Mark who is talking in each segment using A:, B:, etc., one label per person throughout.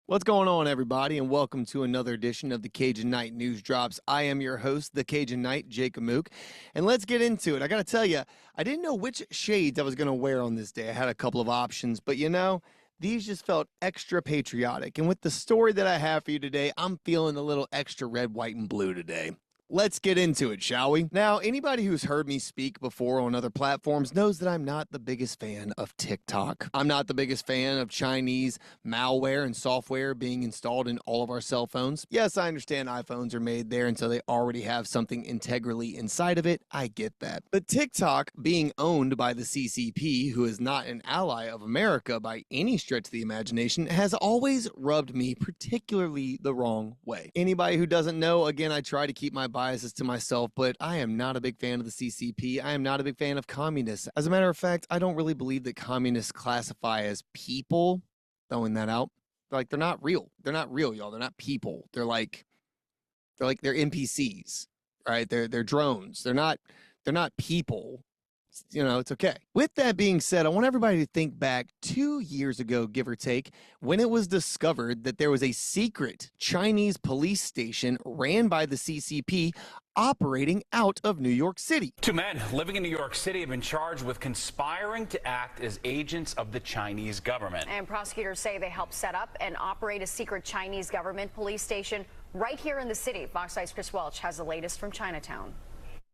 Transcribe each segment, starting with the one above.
A: What's going on, everybody, and welcome to another edition of the Cajun Night News Drops. I am your host, the Cajun Knight, Jacob Mook, and let's get into it. I got to tell you, I didn't know which shades I was going to wear on this day. I had a couple of options, but these just felt extra patriotic. And with the story that I have for you today, I'm feeling a little extra red, white, and blue today. Let's get into it, shall we? Now, anybody who's heard me speak before on other platforms knows that I'm not the biggest fan of TikTok. I'm not the biggest fan of Chinese malware and software being installed in all of our cell phones. Yes, I understand iPhones are made there, and so they already have something integrally inside of it. I get that. But TikTok being owned by the CCP, who is not an ally of America by any stretch of the imagination, has always rubbed me particularly the wrong way. Anybody who doesn't know, again, I try to keep my biases to myself, but I am not a big fan of the CCP. I am not a big fan of communists. As a matter of fact, I don't really believe that communists classify as people. Throwing that out. They're not real. They're not real, y'all. They're not people. They're NPCs, right? They're drones. They're not people. It's okay. With that being said, I want everybody to think back 2 years ago, give or take, when it was discovered that there was a secret Chinese police station ran by the CCP operating out of New York City.
B: Two men living in New York City have been charged with conspiring to act as agents of the Chinese government.
C: And prosecutors say they helped set up and operate a secret Chinese government police station right here in the city. Fox 5's Chris Welch has the latest from Chinatown.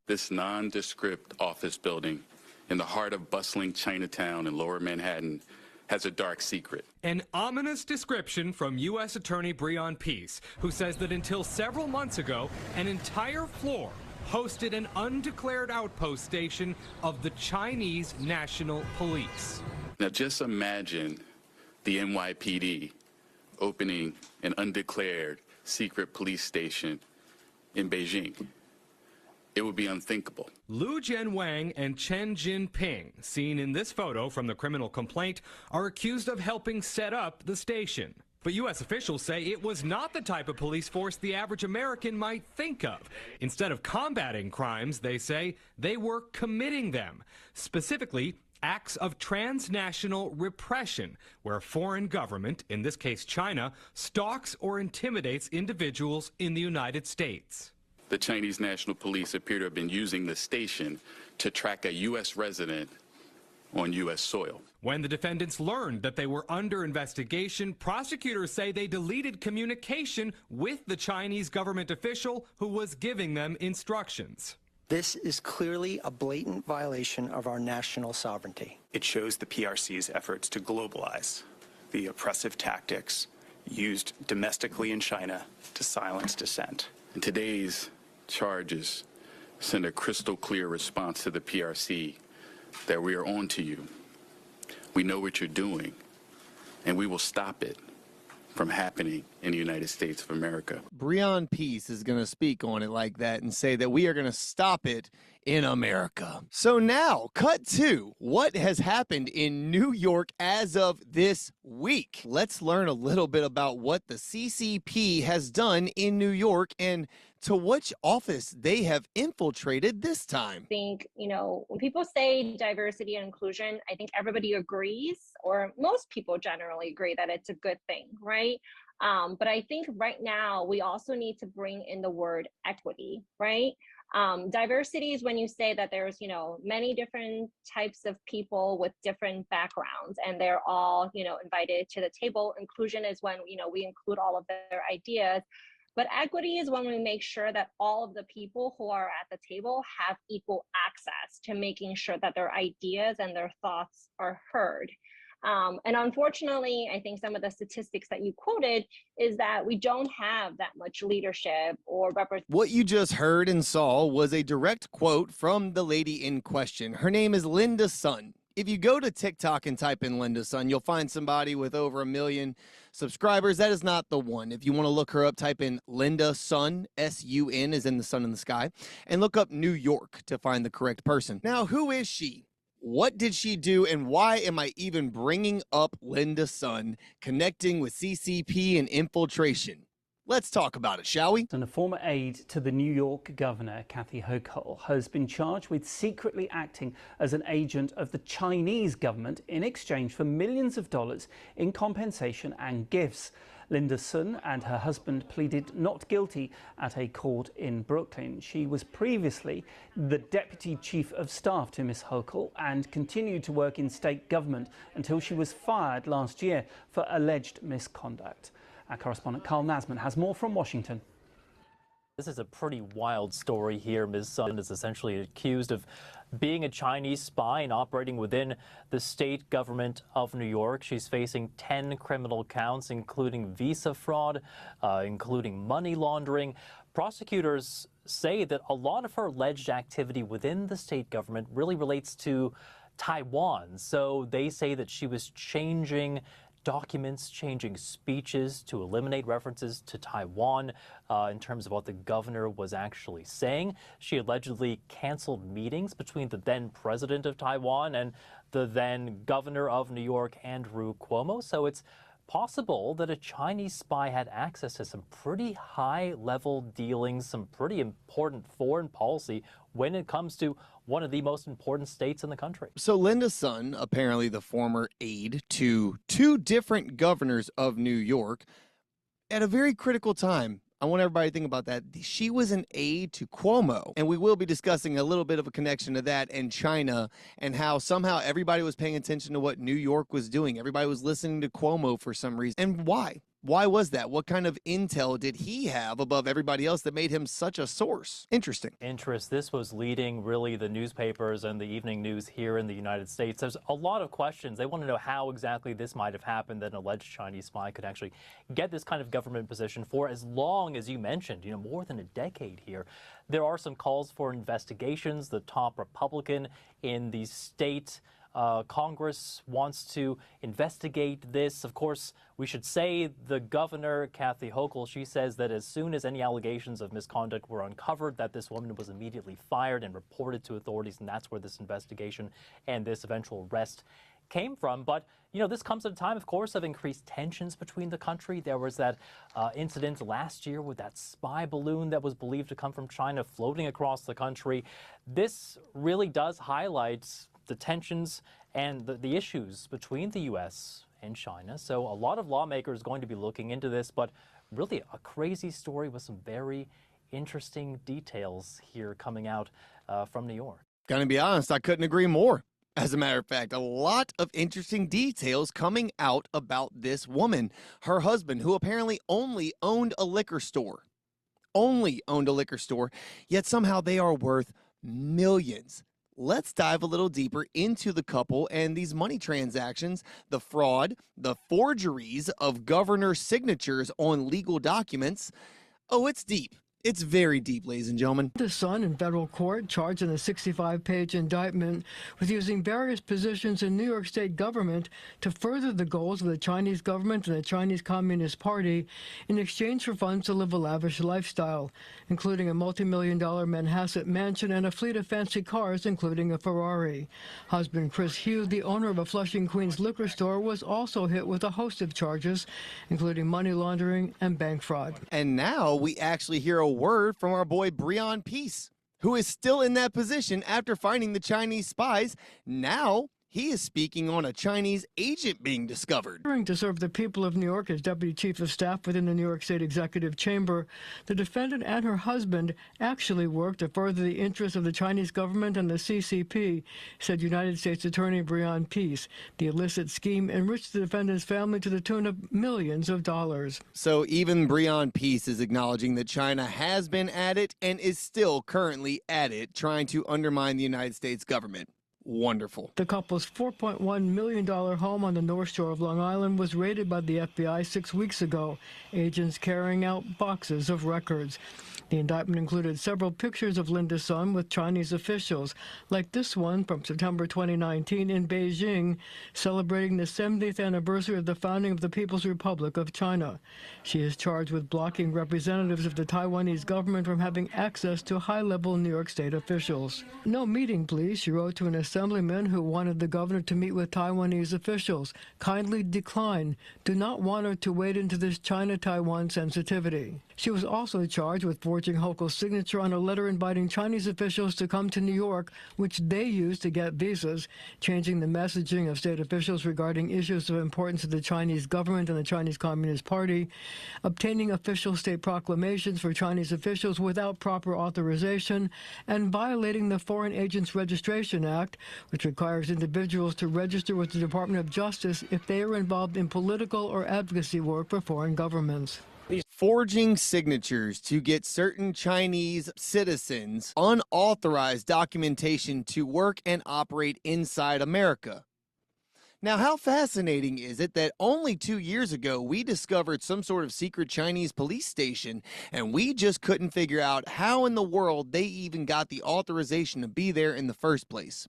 D: This nondescript office building in the heart of bustling Chinatown in Lower Manhattan has a dark secret.
E: An ominous description from U.S. Attorney Breon Peace, who says that until several months ago, an entire floor hosted an undeclared outpost station of the Chinese National Police.
D: Now just imagine the NYPD opening an undeclared secret police station in Beijing. It would be unthinkable.
E: Lu Jianwang and Chen Jinping, seen in this photo from the criminal complaint, are accused of helping set up the station. But U.S. officials say it was not the type of police force the average American might think of. Instead of combating crimes, they say, they were committing them. Specifically, acts of transnational repression, where a foreign government, in this case China, stalks or intimidates individuals in the United States.
D: The Chinese National Police appear to have been using the station to track a U.S. resident on U.S. soil.
E: When the defendants learned that they were under investigation, prosecutors say they deleted communication with the Chinese government official who was giving them instructions.
F: This is clearly a blatant violation of our national sovereignty.
G: It shows the PRC's efforts to globalize the oppressive tactics used domestically in China to silence dissent.
D: And today's charges send a crystal clear response to the PRC that we are on to you. We know what you're doing, and we will stop it from happening in the United States of America.
A: Breon Peace is going to speak on it like that and say that we are going to stop it in America. So now, cut to what has happened in New York as of this week. Let's learn a little bit about what the CCP has done in New York and to which office they have infiltrated this time.
H: I think, when people say diversity and inclusion, I think everybody agrees, or most people generally agree that it's a good thing, right? But I think right now we also need to bring in the word equity, right? Diversity is when you say that there's, many different types of people with different backgrounds and they're all, invited to the table. Inclusion is when, we include all of their ideas. But equity is when we make sure that all of the people who are at the table have equal access to making sure that their ideas and their thoughts are heard. And unfortunately, I think some of the statistics that you quoted is that we don't have that much leadership or representation.
A: What you just heard and saw was a direct quote from the lady in question. Her name is Linda Sun. If you go to TikTok and type in Linda Sun, you'll find somebody with over 1 million subscribers. That is not the one. If you want to look her up, type in Linda Sun, S-U-N as in the sun in the sky, and look up New York to find the correct person. Now, who is she? What did she do, and why am I even bringing up Linda Sun connecting with CCP and infiltration? Let's talk about it, shall we?
I: And a former aide to the New York governor, Kathy Hochul, has been charged with secretly acting as an agent of the Chinese government in exchange for millions of dollars in compensation and gifts. Linda Sun and her husband pleaded not guilty at a court in Brooklyn. She was previously the Deputy Chief of Staff to Ms. Hochul and continued to work in state government until she was fired last year for alleged misconduct. Our correspondent Carl Nasman has more from Washington.
J: This is a pretty wild story here. Ms. Sun is essentially accused of being a Chinese spy and operating within the state government of New York. She's facing 10 criminal counts, including visa fraud, including money laundering. Prosecutors say that a lot of her alleged activity within the state government really relates to Taiwan. So they say that she was changing documents, changing speeches to eliminate references to Taiwan in terms of what the governor was actually saying. She allegedly canceled meetings between the then president of Taiwan and the then governor of New York, Andrew Cuomo. So it's possible that a Chinese spy had access to some pretty high-level dealings, some pretty important foreign policy when it comes to one of the most important states in the country.
A: So Linda Sun, apparently the former aide to two different governors of New York, at a very critical time. I want everybody to think about that. She was an aide to Cuomo, and we will be discussing a little bit of a connection to that and China and how somehow everybody was paying attention to what New York was doing. Everybody was listening to Cuomo for some reason. And why? Why was that? What kind of intel did he have above everybody else that made him such a source? Interesting.
J: This was leading really the newspapers and the evening news here in the United States. There's a lot of questions. They want to know how exactly this might have happened, that an alleged Chinese spy could actually get this kind of government position for as long as you mentioned, more than a decade here. There are some calls for investigations. The top Republican in the state Congress wants to investigate this. Of course, we should say the governor, Kathy Hochul, she says that as soon as any allegations of misconduct were uncovered, that this woman was immediately fired and reported to authorities, and that's where this investigation and this eventual arrest came from. But, this comes at a time, of course, of increased tensions between the country. There was that incident last year with that spy balloon that was believed to come from China floating across the country. This really does highlight the tensions and the issues between the U.S. and China. So a lot of lawmakers are going to be looking into this, but really a crazy story with some very interesting details here coming out from New York.
A: Gonna be honest, I couldn't agree more. As a matter of fact, a lot of interesting details coming out about this woman, her husband, who apparently only owned a liquor store, yet somehow they are worth millions. Let's dive a little deeper into the couple and these money transactions, the fraud, the forgeries of governor signatures on legal documents. Oh, it's deep. It's very deep, ladies and gentlemen.
K: The Sun in federal court charged in a 65-page indictment with using various positions in New York State government to further the goals of the Chinese government and the Chinese Communist Party in exchange for funds to live a lavish lifestyle, including a multi-million-dollar Manhasset mansion and a fleet of fancy cars, including a Ferrari. Husband Chris Hugh, the owner of a Flushing, Queens liquor store, was also hit with a host of charges, including money laundering and bank fraud.
A: And now we actually hear a word from our boy Breon Peace, who is still in that position after finding the Chinese spies. Now he is speaking on a Chinese agent being discovered.
K: To serve the people of New York as Deputy Chief of Staff within the New York State Executive Chamber, the defendant and her husband actually worked to further the interests of the Chinese government and the CCP, said United States Attorney Breon Peace. The illicit scheme enriched the defendant's family to the tune of millions of dollars.
A: So even Breon Peace is acknowledging that China has been at it and is still currently at it, trying to undermine the United States government. Wonderful.
K: The couple's $4.1 million home on the North Shore of Long Island was raided by the FBI 6 weeks ago, agents carrying out boxes of records. The indictment included several pictures of Linda Sun with Chinese officials, like this one from September 2019 in Beijing, celebrating the 70th anniversary of the founding of the People's Republic of China. She is charged with blocking representatives of the Taiwanese government from having access to high-level New York State officials. No meeting, please, she wrote to an assemblyman who wanted the governor to meet with Taiwanese officials. Kindly decline. Do not want her to wade into this China-Taiwan sensitivity. She was also charged with forging Hochul's signature on a letter inviting Chinese officials to come to New York, which they used to get visas, changing the messaging of state officials regarding issues of importance to the Chinese government and the Chinese Communist Party, obtaining official state proclamations for Chinese officials without proper authorization, and violating the Foreign Agents Registration Act, which requires individuals to register with the Department of Justice if they are involved in political or advocacy work for foreign governments.
A: Forging signatures to get certain Chinese citizens unauthorized documentation to work and operate inside America. Now, how fascinating is it that only 2 years ago we discovered some sort of secret Chinese police station and we just couldn't figure out how in the world they even got the authorization to be there in the first place.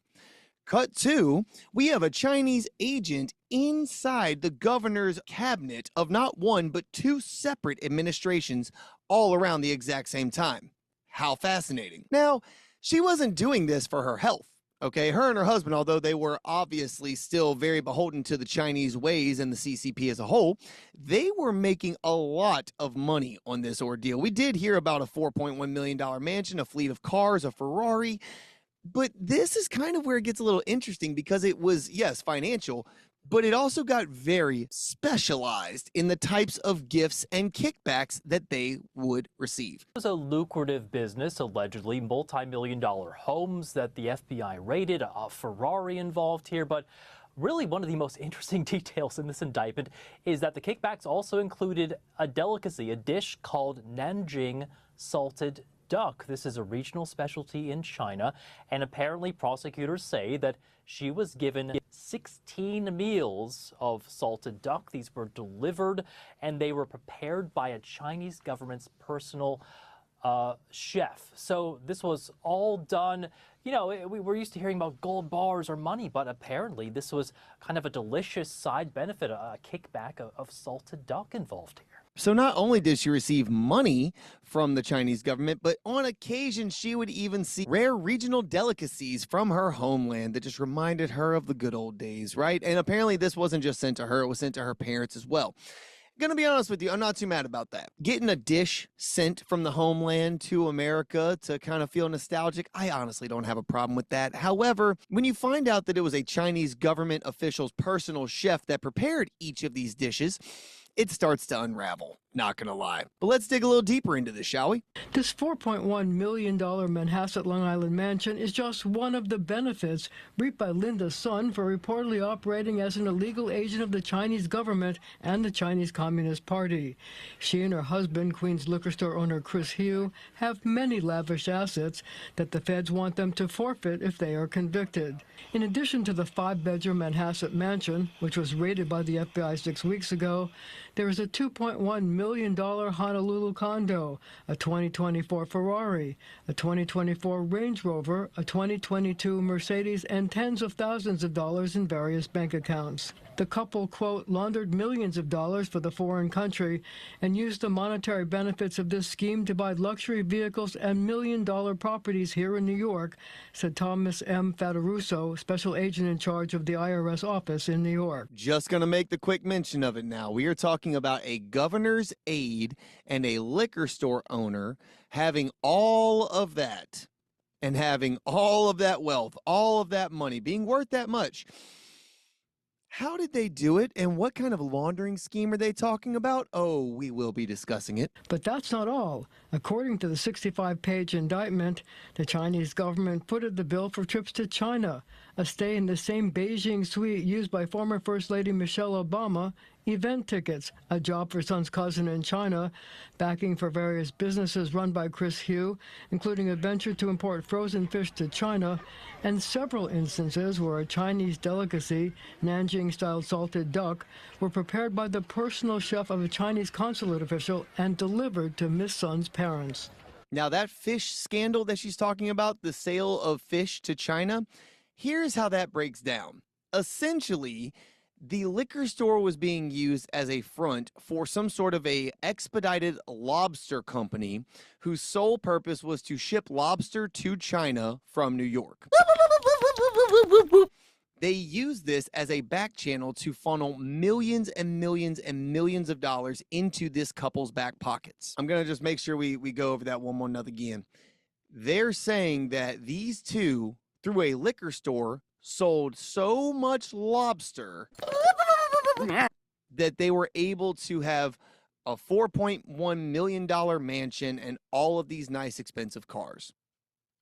A: Cut two, we have a Chinese agent inside the governor's cabinet of not one but two separate administrations all around the exact same time. How fascinating. Now, she wasn't doing this for her health. Okay, her and her husband, although they were obviously still very beholden to the Chinese ways and the CCP as a whole, they were making a lot of money on this ordeal. We did hear about a $4.1 million mansion, a fleet of cars, a Ferrari. But this is kind of where it gets a little interesting because it was, yes, financial, but it also got very specialized in the types of gifts and kickbacks that they would receive.
J: It was a lucrative business, allegedly multi-million-dollar homes that the FBI raided, a Ferrari involved here, but really one of the most interesting details in this indictment is that the kickbacks also included a delicacy, a dish called Nanjing salted duck. This is a regional specialty in China, and apparently prosecutors say that she was given 16 meals of salted duck. These were delivered, and they were prepared by a Chinese government's personal chef. So this was all done, you know, we're used to hearing about gold bars or money, but apparently this was kind of a delicious side benefit, a kickback of salted duck involved here.
A: So not only did she receive money from the Chinese government, but on occasion she would even see rare regional delicacies from her homeland that just reminded her of the good old days, right? And apparently this wasn't just sent to her, it was sent to her parents as well. Gonna be honest with you, I'm not too mad about that. Getting a dish sent from the homeland to America to kind of feel nostalgic, I honestly don't have a problem with that. However, when you find out that it was a Chinese government official's personal chef that prepared each of these dishes, it starts to unravel, not gonna lie. But let's dig a little deeper into this, shall we?
K: This $4.1 million Manhasset Long Island mansion is just one of the benefits reaped by Linda's son for reportedly operating as an illegal agent of the Chinese government and the Chinese Communist Party. She and her husband, Queens liquor store owner Chris Hugh, have many lavish assets that the feds want them to forfeit if they are convicted. In addition to the 5-bedroom Manhasset mansion, which was raided by the FBI 6 weeks ago, there is a $2.1 million Honolulu condo, a 2024 Ferrari, a 2024 Range Rover, a 2022 Mercedes, and tens of thousands of dollars in various bank accounts. The couple, quote, laundered millions of dollars for the foreign country and used the monetary benefits of this scheme to buy luxury vehicles and million-dollar properties here in New York, said Thomas M. Fataruso, special agent in charge of the IRS office in New York.
A: Just going to make the quick mention of it now. We are talking about a governor's aide and a liquor store owner having all of that and having all of that wealth, all of that money, being worth that much. How did they do it, and what kind of laundering scheme are they talking about? Oh, we will be discussing it.
K: But that's not all. According to the 65-page indictment, the Chinese government footed the bill for trips to China, a stay in the same Beijing suite used by former First Lady Michelle Obama, event tickets, a job for son's cousin in China, backing for various businesses run by Chris Hugh, including a venture to import frozen fish to China, and several instances where a Chinese delicacy, Nanjing-style salted duck, were prepared by the personal chef of a Chinese consulate official and delivered to Miss Sun's parents.
A: Now, that fish scandal that she's talking about, the sale of fish to China, here's how that breaks down. Essentially, the liquor store was being used as a front for some sort of a expedited lobster company whose sole purpose was to ship lobster to China from New York. They use this as a back channel to funnel millions and millions and millions of dollars into this couple's back pockets. I'm going to just make sure we go over that one more another again. They're saying that these two, through a liquor store, sold so much lobster that they were able to have a $4.1 million mansion and all of these nice expensive cars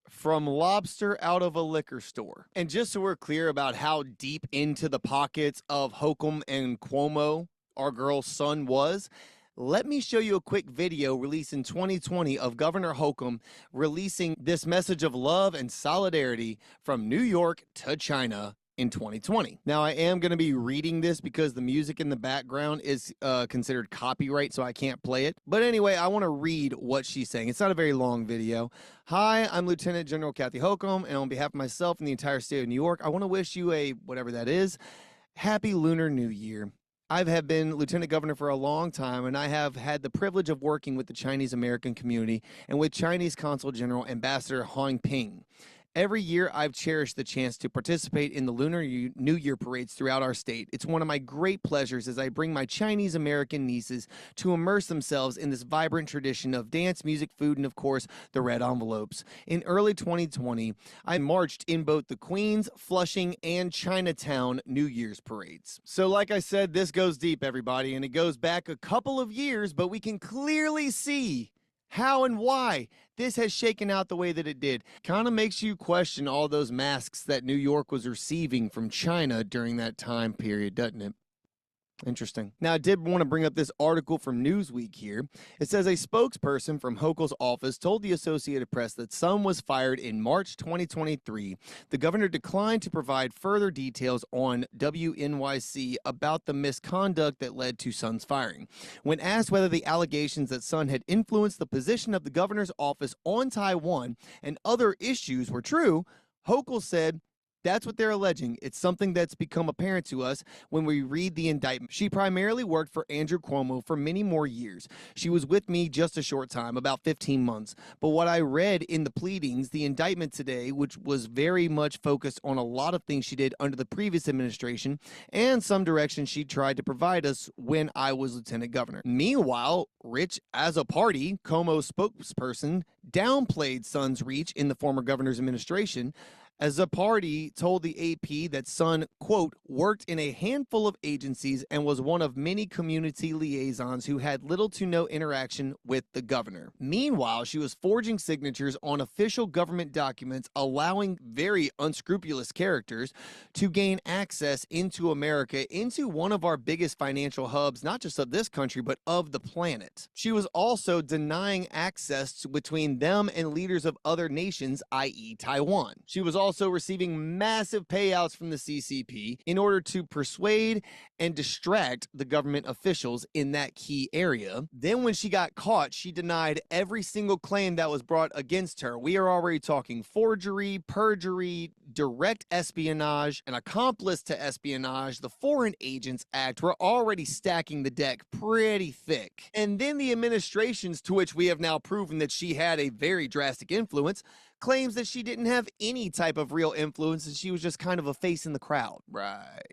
A: from lobster out of a liquor store. And just so we're clear about how deep into the pockets of Holcomb and Cuomo our girl's son was, let me show you a quick video released in 2020 of Governor Holcomb releasing this message of love and solidarity from New York to China in 2020. Now, I am going to be reading this because the music in the background is considered copyright, so I can't play it. But anyway, I want to read what she's saying. It's not a very long video. Hi, I'm Lieutenant General Kathy Holcomb, and on behalf of myself and the entire state of New York, I want to wish you a, whatever that is, Happy Lunar New Year. I have been Lieutenant Governor for a long time, and I have had the privilege of working with the Chinese American community and with Chinese Consul General Ambassador Hong Ping. Every year, I've cherished the chance to participate in the Lunar New Year parades throughout our state. It's one of my great pleasures as I bring my Chinese American nieces to immerse themselves in this vibrant tradition of dance, music, food, and of course, the red envelopes. In early 2020, I marched in both the Queens, Flushing, and Chinatown New Year's parades. So like I said, this goes deep, everybody, and it goes back a couple of years, but we can clearly see how and why this has shaken out the way that it did. Kind of makes you question all those masks that New York was receiving from China during that time period, doesn't it? Interesting. Now, I did want to bring up this article from Newsweek here. It says a spokesperson from Hochul's office told the Associated Press that Son was fired in March 2023. The governor declined to provide further details on WNYC about the misconduct that led to Son's firing. When asked whether the allegations that Son had influenced the position of the governor's office on Taiwan and other issues were true, Hochul said, "That's what they're alleging. It's something that's become apparent to us when we read the indictment. She primarily worked for Andrew Cuomo for many more years. She was with me just a short time, about 15 months. But what I read in the pleadings, the indictment today, which was very much focused on a lot of things she did under the previous administration and some direction she tried to provide us when I was lieutenant governor." Meanwhile, Rich, as a party, Cuomo's spokesperson, downplayed Son's reach in the former governor's administration, as the party told the AP that Son, quote, worked in a handful of agencies and was one of many community liaisons who had little to no interaction with the governor. Meanwhile, she was forging signatures on official government documents allowing very unscrupulous characters to gain access into America, into one of our biggest financial hubs, not just of this country, but of the planet. She was also denying access between them and leaders of other nations, i.e. Taiwan. She was also receiving massive payouts from the CCP in order to persuade and distract the government officials in that key area. Then when she got caught, she denied every single claim that was brought against her. We are already talking forgery, perjury, direct espionage, an accomplice to espionage, the Foreign Agents Act. We're already stacking the deck pretty thick. And then the administrations to which we have now proven that she had a very drastic influence claims that she didn't have any type of real influence and she was just kind of a face in the crowd. Right.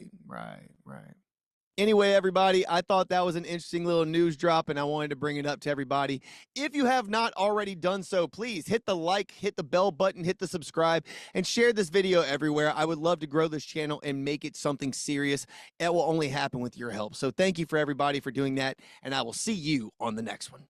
A: Anyway, everybody, I thought that was an interesting little news drop and I wanted to bring it up to everybody. If you have not already done so, please hit the like, hit the bell button, hit the subscribe, and share this video everywhere. I would love to grow this channel and make it something serious. It will only happen with your help. So thank you for everybody for doing that, and I will see you on the next one.